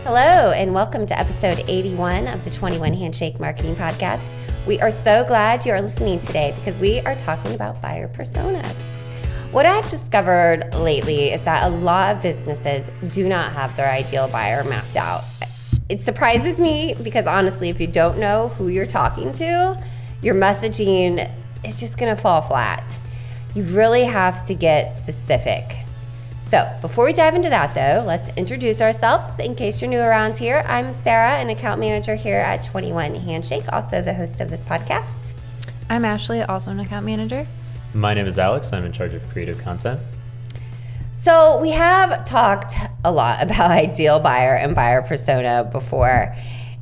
Hello, and welcome to episode 81 of the 21 Handshake Marketing Podcast. We are so glad you are listening today because we are talking about buyer personas. What I've discovered lately is that a lot of businesses do not have their ideal buyer mapped out. It surprises me because honestly, if you don't know who you're talking to, your messaging is just gonna fall flat. You really have to get specific. So before we dive into that though, let's introduce ourselves. In case you're new around here, I'm Sarah, an account manager here at 21 Handshake, also the host of this podcast. I'm Ashley, also an account manager. My name is Alex. I'm in charge of creative content. So we have talked a lot about ideal buyer and buyer persona before,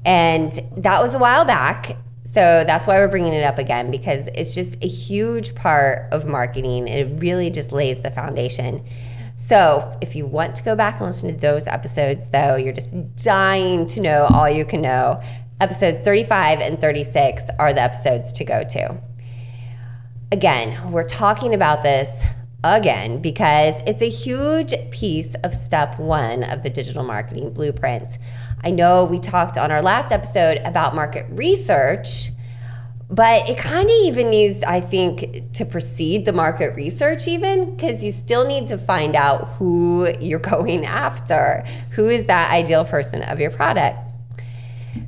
and that was a while back. So that's why we're bringing it up again, because it's just a huge part of marketing. It really just lays the foundation. So if you want to go back and listen to those episodes, though, you're just dying to know all you can know, episodes 35 and 36 are the episodes to go to. Again, we're talking about this again because it's a huge piece of step one of the digital marketing blueprint. I know we talked on our last episode about market research, but it kind of even needs, I think, to precede the market research even, because you still need to find out who you're going after. Who is that ideal person of your product?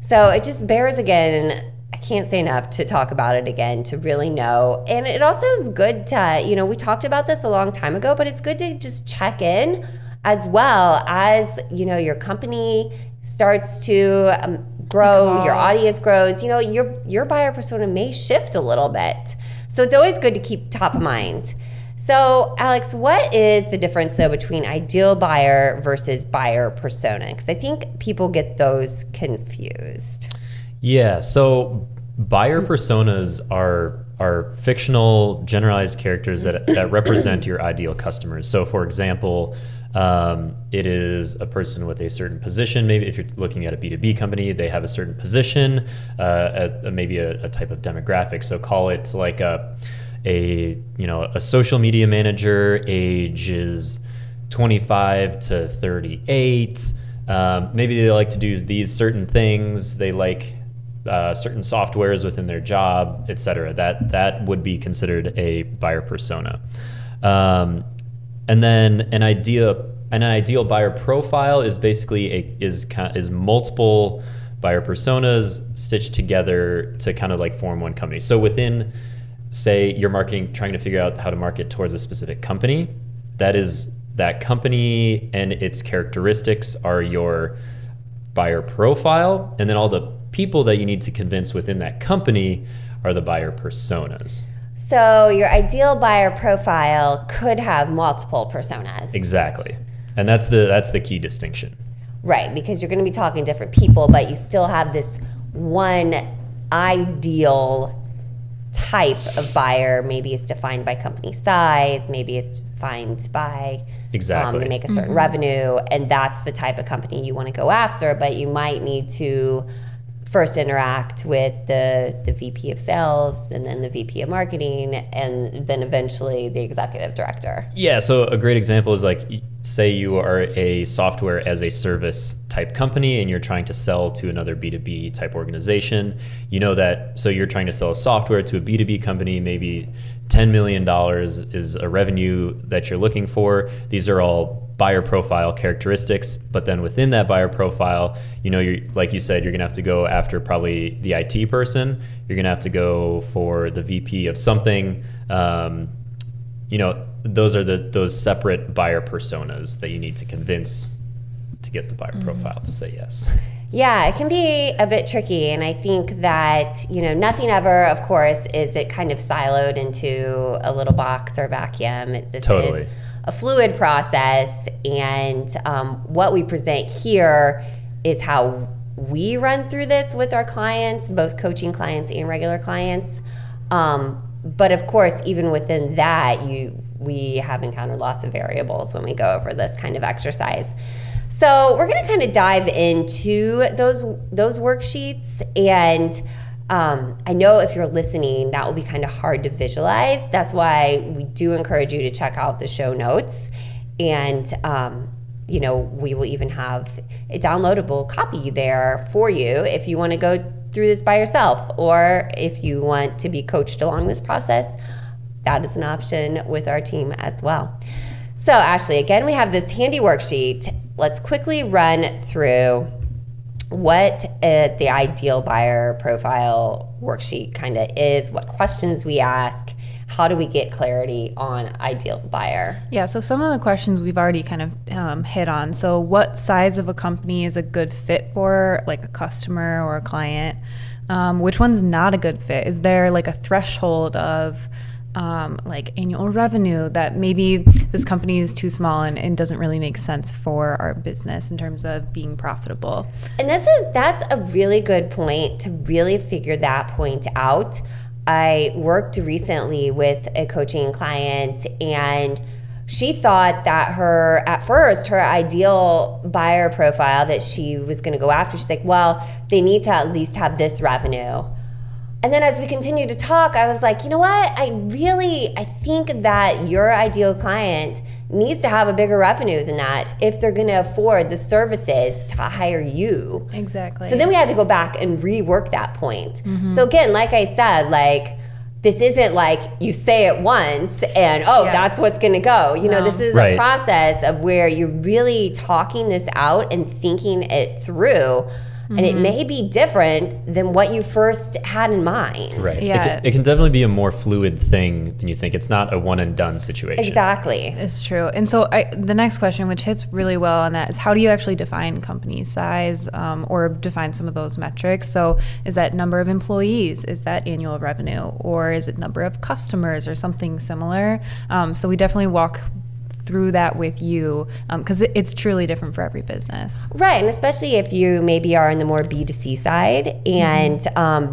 So it just bears, again, I can't say enough to talk about it again, to really know. And it also is good to, we talked about this a long time ago, but it's good to just check in as well as, your company starts to grow, your audience grows, your buyer persona may shift a little bit. So it's always good to keep top of mind. So Alex, what is the difference though between ideal buyer versus buyer persona? Because I think people get those confused. Yeah, so buyer personas are fictional, generalized characters that represent your ideal customers. So for example, it is a person with a certain position. Maybe if you're looking at a B2B company, they have a certain position, maybe a type of demographic. So call it like a social media manager, age is 25 to 38. Maybe they like to do these certain things. They like certain softwares within their job, etc. That would be considered a buyer persona. And then an ideal buyer profile is basically is multiple buyer personas stitched together to kind of like form one company. So within, say, your marketing, trying to figure out how to market towards a specific company, that company and its characteristics are your buyer profile, and then all the people that you need to convince within that company are the buyer personas. So your ideal buyer profile could have multiple personas. Exactly. And that's the key distinction. Right, because you're going to be talking to different people, but you still have this one ideal type of buyer. Maybe it's defined by company size, maybe it's defined by they make a certain revenue, and that's the type of company you want to go after, but you might need to first interact with the VP of sales and then the VP of marketing and then eventually the executive director. Yeah, so a great example is like, say you are a software as a service type company and you're trying to sell to another B2B type organization. So you're trying to sell a software to a B2B company, maybe $10 million is a revenue that you're looking for. These are all buyer profile characteristics, but then within that buyer profile, you're, like you said, you're gonna have to go after probably the IT person. You're gonna have to go for the VP of something. Those are those separate buyer personas that you need to convince to get the buyer profile to say yes. Yeah, it can be a bit tricky, and I think that, nothing ever, of course, is it kind of siloed into a little box or vacuum. This is a fluid process, and what we present here is how we run through this with our clients, both coaching clients and regular clients. But of course, even within that, we have encountered lots of variables when we go over this kind of exercise. So we're going to kind of dive into those worksheets, and I know if you're listening, that will be kind of hard to visualize. That's why we do encourage you to check out the show notes. And we will even have a downloadable copy there for you if you want to go through this by yourself, or if you want to be coached along this process, that is an option with our team as well. So Ashley, again, we have this handy worksheet. Let's quickly run through what the ideal buyer profile worksheet kind of is, what questions we ask, how do we get clarity on ideal buyer? Yeah, so some of the questions we've already kind of hit on. So what size of a company is a good fit for like a customer or a client? Which one's not a good fit? Is there like a threshold of like annual revenue that maybe this company is too small and doesn't really make sense for our business in terms of being profitable? And that's a really good point to really figure that point out. I worked recently with a coaching client, and she thought that at first her ideal buyer profile that she was going to go after, she's like, well, they need to at least have this revenue. And then as we continued to talk, I was like, you know what? I think that your ideal client needs to have a bigger revenue than that if they're going to afford the services to hire you. Exactly. So then we had to go back and rework that point. So again, like I said, like this isn't like you say it once and that's what's going to go. This is a process of where you're really talking this out and thinking it through. And it may be different than what you first had in mind. Right. Yeah. It can definitely be a more fluid thing than you think. It's not a one and done situation. Exactly. It's true. And so the next question, which hits really well on that, is how do you actually define company size or define some of those metrics? So is that number of employees? Is that annual revenue? Or is it number of customers or something similar? So we definitely walk through that with you because it's truly different for every business. Right, and especially if you maybe are in the more B2C side, and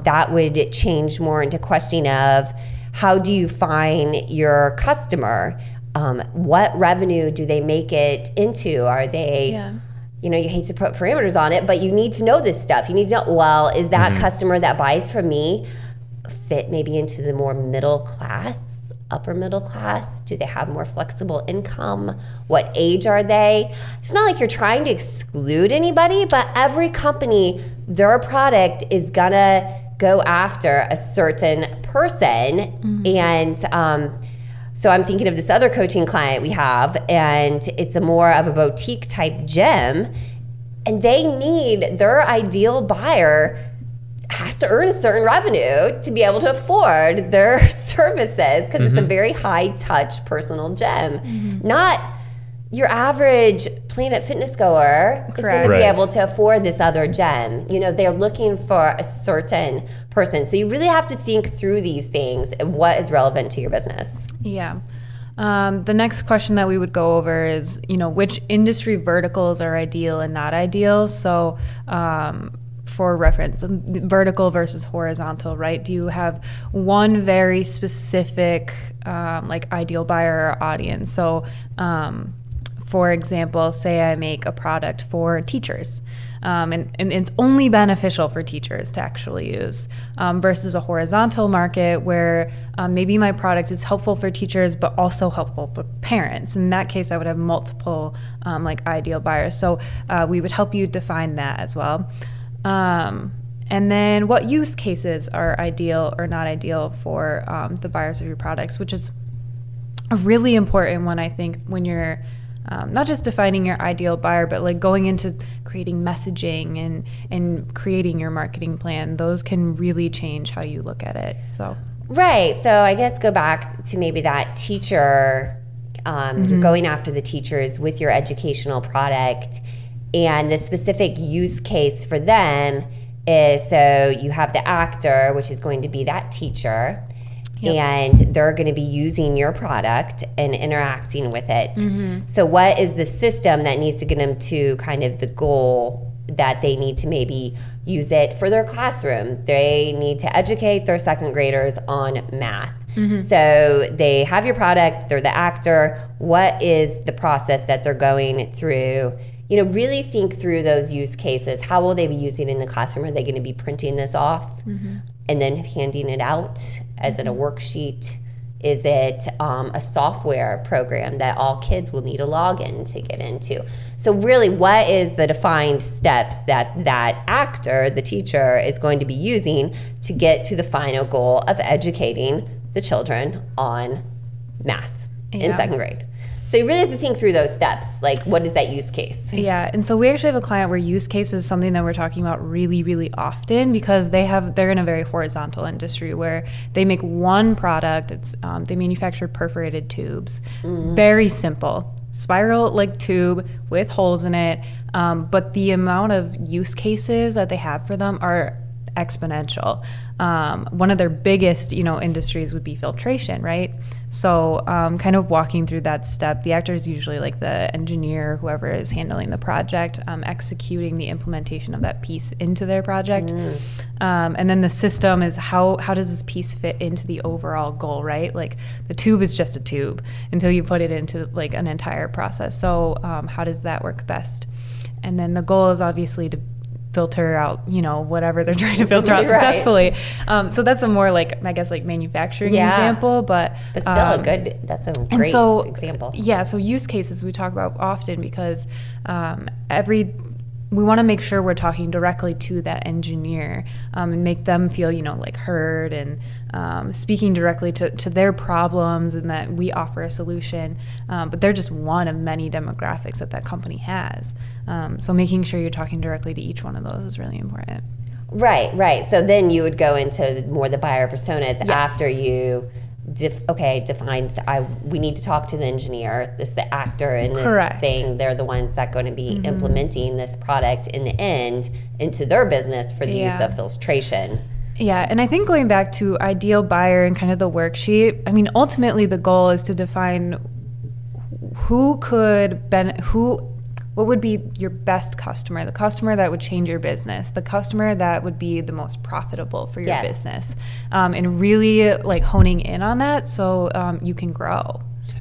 that would change more into question of how do you find your customer? What revenue do they make it into? Are they, you hate to put parameters on it, but you need to know this stuff. You need to know, well, is that customer that buys from me fit maybe into the more middle class? Upper middle class? Do they have more flexible income? What age are they? It's not like you're trying to exclude anybody, but every company, their product is gonna go after a certain person. And so I'm thinking of this other coaching client we have, and it's a more of a boutique type gym, and they need their ideal buyer has to earn a certain revenue to be able to afford their services because it's a very high touch personal gym. Not your average Planet Fitness goer is going to be able to afford this other gym. They're looking for a certain person. So you really have to think through these things and what is relevant to your business. Yeah. The next question that we would go over is, which industry verticals are ideal and not ideal. So, for reference, vertical versus horizontal, right? Do you have one very specific like ideal buyer or audience? So for example, say I make a product for teachers and it's only beneficial for teachers to actually use versus a horizontal market where maybe my product is helpful for teachers but also helpful for parents. In that case, I would have multiple like ideal buyers. So we would help you define that as well. And then what use cases are ideal or not ideal for the buyers of your products, which is a really important one, I think, when you're not just defining your ideal buyer, but like going into creating messaging and creating your marketing plan. Those can really change how you look at it. So right. So I guess go back to maybe that teacher. You're going after the teachers with your educational product. And the specific use case for them is, so you have the actor, which is going to be that teacher, and they're going to be using your product and interacting with it. So what is the system that needs to get them to kind of the goal that they need to maybe use it for their classroom? They need to educate their second graders on math. So they have your product, they're the actor. What is the process that they're going through? Really think through those use cases. How will they be using it in the classroom? Are they going to be printing this off and then handing it out as in a worksheet Is it a software program that all kids will need a login to get into? So really, what is the defined steps that that actor, the teacher, is going to be using to get to the final goal of educating the children on math in second grade? So you really have to think through those steps. Like, what is that use case? Yeah, and so we actually have a client where use case is something that we're talking about really, really often because they're in a very horizontal industry where they make one product. It's they manufacture perforated tubes, very simple, spiral like tube with holes in it. But the amount of use cases that they have for them are exponential. One of their biggest, industries would be filtration, right? So kind of walking through that step, the actor is usually like the engineer, whoever is handling the project, executing the implementation of that piece into their project. And then the system is how does this piece fit into the overall goal, right? Like the tube is just a tube until you put it into like an entire process. So how does that work best? And then the goal is obviously to filter out, whatever they're trying to filter out successfully. So that's a more like, I guess, like manufacturing example, but still that's a great example. Yeah. So use cases we talk about often because we want to make sure we're talking directly to that engineer and make them feel, like heard and speaking directly to their problems and that we offer a solution. But they're just one of many demographics that company has. So making sure you're talking directly to each one of those is really important. Right. So then you would go into more the buyer personas after you defined. We need to talk to the engineer. This is the actor in this thing. They're the ones that are going to be implementing this product in the end into their business for the use of filtration. Yeah, and I think going back to ideal buyer and kind of the worksheet, I mean, ultimately the goal is to define what would be your best customer, the customer that would change your business, the customer that would be the most profitable for your business, and really like honing in on that so you can grow.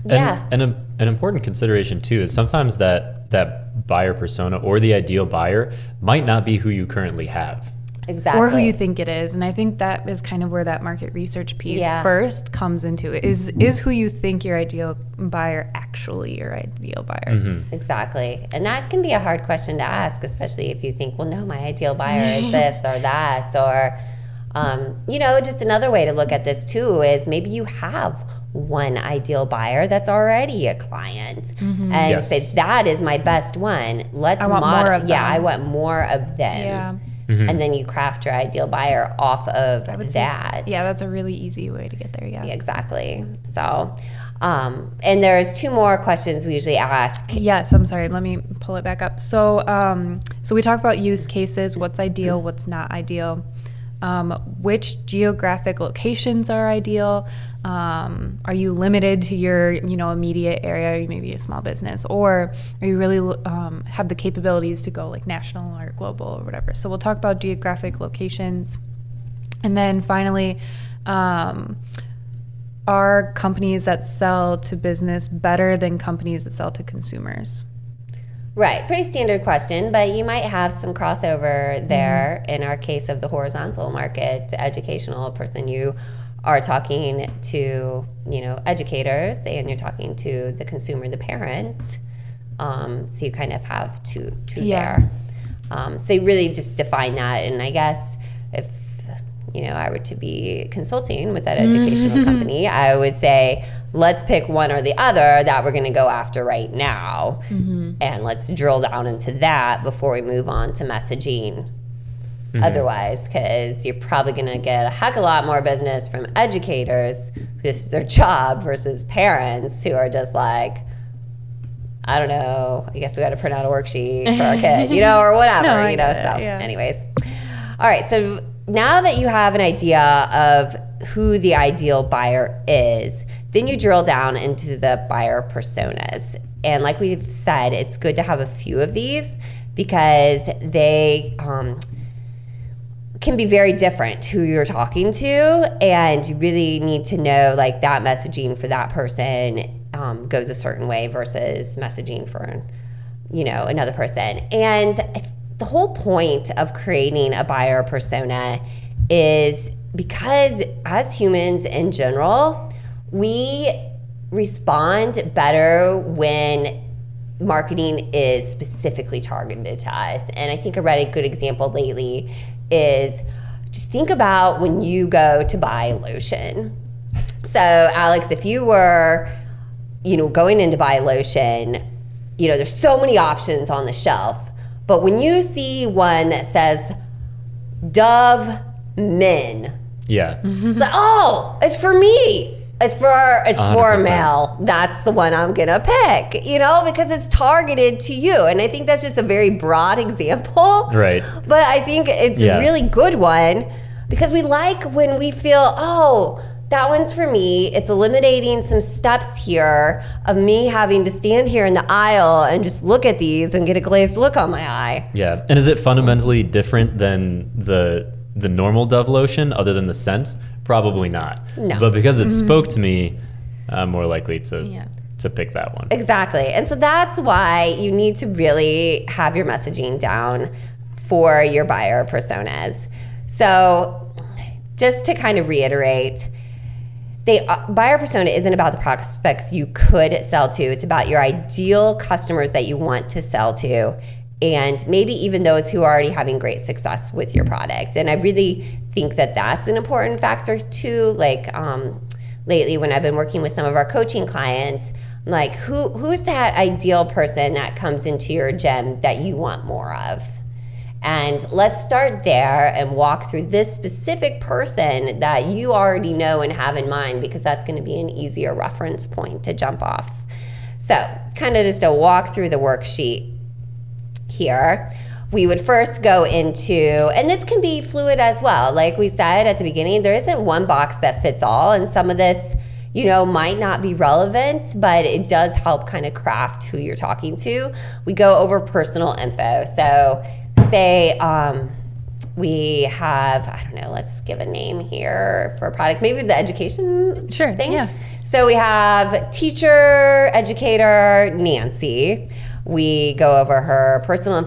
And an important consideration too is sometimes that buyer persona or the ideal buyer might not be who you currently have. Exactly. Or who you think it is. And I think that is kind of where that market research piece first comes into it. Is who you think your ideal buyer actually your ideal buyer? Exactly. And that can be a hard question to ask, especially if you think, well, no, my ideal buyer is this or that. Or, just another way to look at this too is maybe you have one ideal buyer that's already a client and say, that is my best one. I want more of them. Yeah, I want more of them. Yeah. And then you craft your ideal buyer off of that. Yeah, that's a really easy way to get there. Yeah, exactly. So, and there's two more questions we usually ask. Yes, I'm sorry. Let me pull it back up. So, so we talk about use cases. What's ideal? What's not ideal? Which geographic locations are ideal? Are you limited to your, immediate area, maybe a small business, or are you really have the capabilities to go like national or global or whatever? So we'll talk about geographic locations. And then finally, are companies that sell to business better than companies that sell to consumers? Right, pretty standard question, but you might have some crossover there. In our case of the horizontal market, educational person, you are talking to, educators and you're talking to the consumer, the parent. So you kind of have two there. So you really just define that. And I guess if, I were to be consulting with that educational company, I would say, let's pick one or the other that we're going to go after right now. And let's drill down into that before we move on to messaging. Otherwise, because you're probably going to get a heck of a lot more business from educators, this is their job, versus parents who are just like, I don't know, I guess we got to print out a worksheet for our kid, or whatever, anyways. All right, so now that you have an idea of who the ideal buyer is, then you drill down into the buyer personas. And like we've said, it's good to have a few of these because they can be very different who you're talking to, and you really need to know like that messaging for that person goes a certain way versus messaging for another person. And the whole point of creating a buyer persona is because as humans in general, we respond better when marketing is specifically targeted to us. And I think I read a good example lately is just think about when you go to buy lotion. So Alex, if you were, going in to buy lotion, there's so many options on the shelf. But when you see one that says Dove Men, it's like, oh, it's for me. It's for 100%. Male. That's the one I'm gonna pick, because it's targeted to you. And I think that's just a very broad example. Right. But I think it's a really good one because we like when we feel, oh, that one's for me. It's eliminating some steps here of me having to stand here in the aisle and just look at these and get a glazed look on my eye. Yeah. And is it fundamentally different than the normal Dove lotion other than the scent? Probably not. No. But because it spoke to me, I'm more likely to pick that one. Exactly. And so that's why you need to really have your messaging down for your buyer personas. So just to kind of reiterate, buyer persona isn't about the prospects you could sell to. It's about your ideal customers that you want to sell to, and maybe even those who are already having great success with your product. And I really think that that's an important factor too. Like lately when I've been working with some of our coaching clients, I'm like, who's that ideal person that comes into your gym that you want more of? And let's start there and walk through this specific person that you already know and have in mind, because that's going to be an easier reference point to jump off. So kind of just a walk through the worksheet here. We would first go into, and this can be fluid as well. Like we said at the beginning, there isn't one box that fits all, and some of this, might not be relevant, but it does help kind of craft who you're talking to. We go over personal info. So say we have, I don't know, let's give a name here for a product, maybe the education thing. Yeah. So we have teacher, educator, Nancy. We go over her personal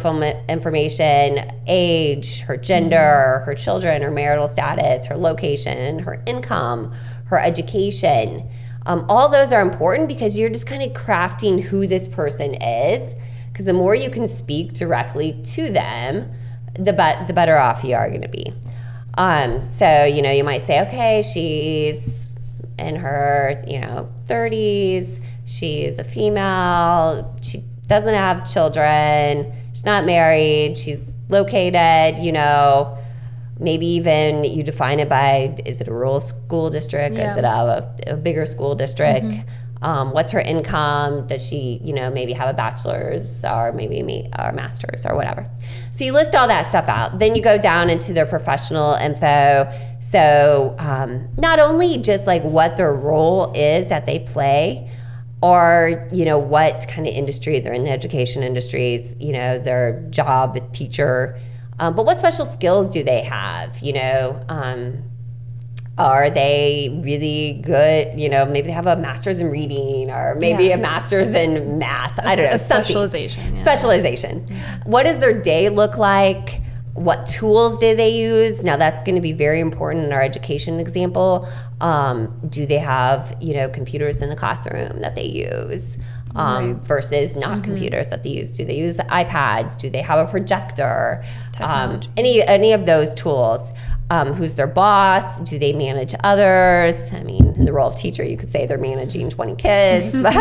information, age, her gender, her children, her marital status, her location, her income, her education. All those are important because you're just kind of crafting who this person is, because the more you can speak directly to them, the better off you are going to be. So, you might say, okay, she's in her, 30s. She's a female. She doesn't have children. She's not married. She's located, maybe even you define it by, is it a rural school district? Yeah. Is it a bigger school district? What's her income? Does she, maybe have a bachelor's or maybe a master's or whatever? So you list all that stuff out. Then you go down into their professional info. So not only just like what their role is that they play, or what kind of industry they're in, the education industries, their job, teacher, but what special skills do they have? Are they really good? Maybe they have a master's in reading, or maybe a master's in math. I don't know. Specialization. Specialization. What does their day look like? What tools do they use? Now that's going to be very important in our education example. Do they have, computers in the classroom that they use versus not computers that they use? Do they use iPads? Do they have a projector? Any of those tools? Who's their boss? Do they manage others? I mean, in the role of teacher, you could say they're managing 20 kids, but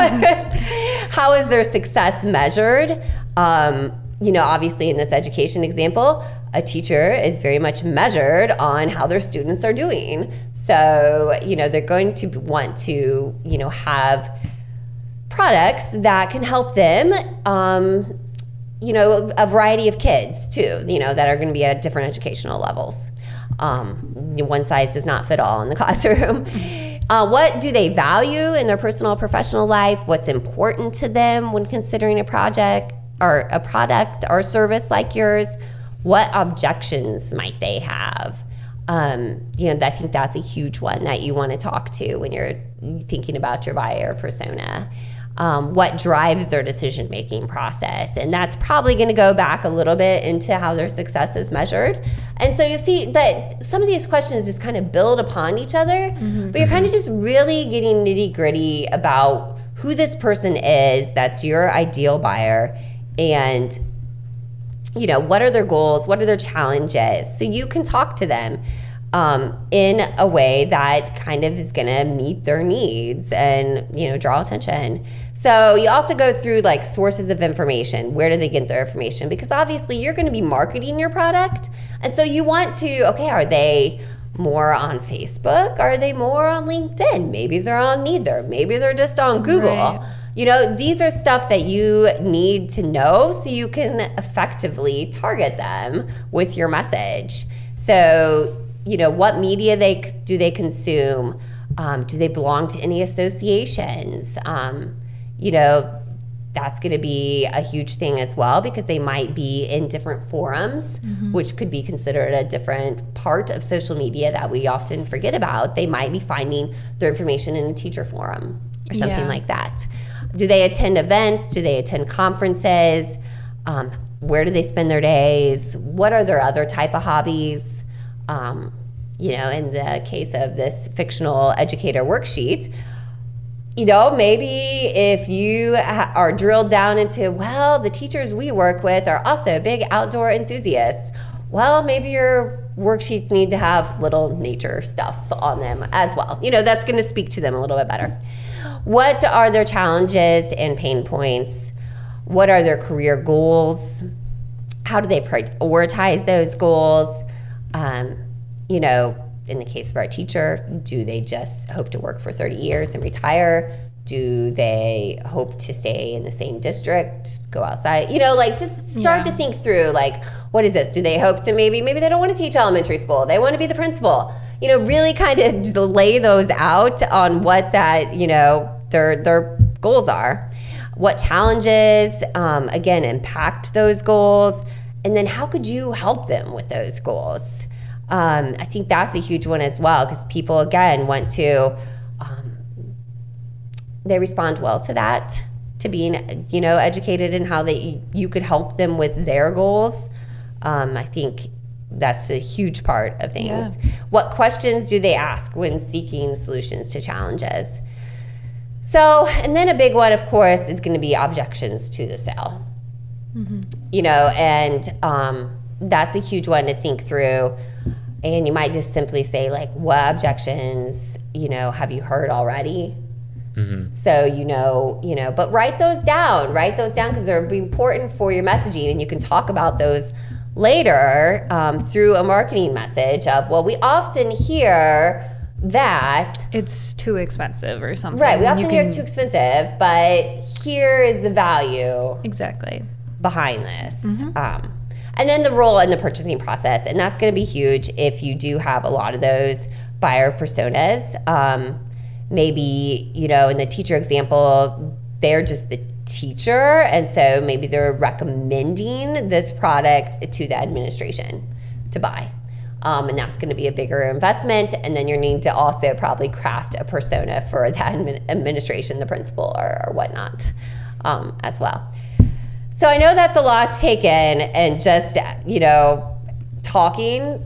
how is their success measured? Obviously in this education example, a teacher is very much measured on how their students are doing. So, they're going to want to, have products that can help them, a variety of kids too, that are going to be at different educational levels. One size does not fit all in the classroom. What do they value in their personal, professional life? What's important to them when considering a project or a product or service like yours? What objections might they have? I think that's a huge one that you want to talk to when you're thinking about your buyer persona. what drives their decision-making process. And that's probably going to go back a little bit into how their success is measured. And so you see that some of these questions just kind of build upon each other, but you're kind of just really getting nitty-gritty about who this person is that's your ideal buyer, and what are their goals, what are their challenges, so you can talk to them in a way that kind of is going to meet their needs and draw attention. So you also go through like sources of information. Where do they get their information? Because obviously you're going to be marketing your product, and so you want to, okay, are they more on Facebook? Are they more on LinkedIn? Maybe they're on neither. Maybe they're just on Google. Right. These are stuff that you need to know so you can effectively target them with your message. So, what media do they consume? Do they belong to any associations? That's going to be a huge thing as well, because they might be in different forums, which could be considered a different part of social media that we often forget about. They might be finding their information in a teacher forum or something like that. Do they attend events? Do they attend conferences? Where do they spend their days? What are their other type of hobbies? In the case of this fictional educator worksheet, maybe if you are drilled down into, well, the teachers we work with are also big outdoor enthusiasts, well, maybe your worksheets need to have little nature stuff on them as well. That's going to speak to them a little bit better. What are their challenges and pain points? What are their career goals? How do they prioritize those goals? In the case of our teacher, do they just hope to work for 30 years and retire? Do they hope to stay in the same district, go outside? Just start to think through, what is this? Do they hope to maybe they don't want to teach elementary school. They want to be the principal. Really kind of lay those out on what that, their goals are. What challenges, again, impact those goals? And then how could you help them with those goals? I think that's a huge one as well, because people, again, want to, they respond well to that, to being, educated in how you could help them with their goals. I think that's a huge part of things. Yeah. What questions do they ask when seeking solutions to challenges? So, and then a big one, of course, is going to be objections to the sale. That's a huge one to think through. And you might just simply say, what objections, have you heard already? So, but write those down because they're important for your messaging, and you can talk about those later through a marketing message of, well, we often hear that it's too expensive or something. Right, we often hear it's too expensive, but here is the value behind this. And then the role in the purchasing process, and that's going to be huge if you do have a lot of those buyer personas. Maybe, in the teacher example, they're just the teacher, and so maybe they're recommending this product to the administration to buy. And that's going to be a bigger investment, and then you need to also probably craft a persona for that administration, the principal or whatnot, as well. So I know that's a lot to take in, and just, talking,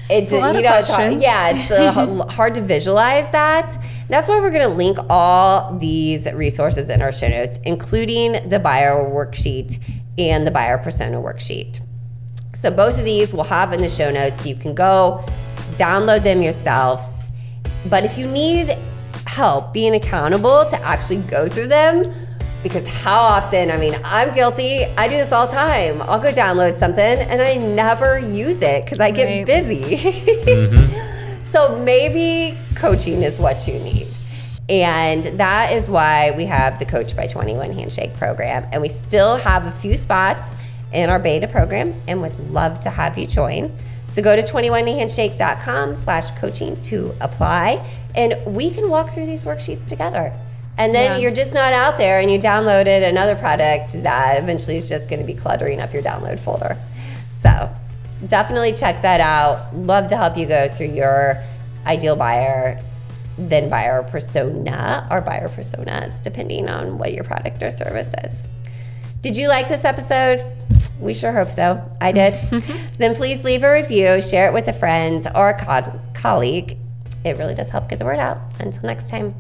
it's a lot of questions. It's hard to visualize that. That's why we're going to link all these resources in our show notes, including the buyer worksheet and the buyer persona worksheet. So both of these we'll have in the show notes. You can go download them yourselves. But if you need help being accountable to actually go through them, because how often, I'm guilty. I do this all the time. I'll go download something and I never use it because I get busy. So maybe coaching is what you need. And that is why we have the Coach by 21 Handshake program. And we still have a few spots in our beta program and would love to have you join. So go to 21handshake.com/coaching to apply, and we can walk through these worksheets together. And then you're just not out there and you downloaded another product that eventually is just going to be cluttering up your download folder. So definitely check that out. Love to help you go through your ideal buyer than buyer persona or buyer personas, depending on what your product or service is. Did you like this episode? We sure hope so. I did. Then please leave a review, share it with a friend or a colleague. It really does help get the word out. Until next time.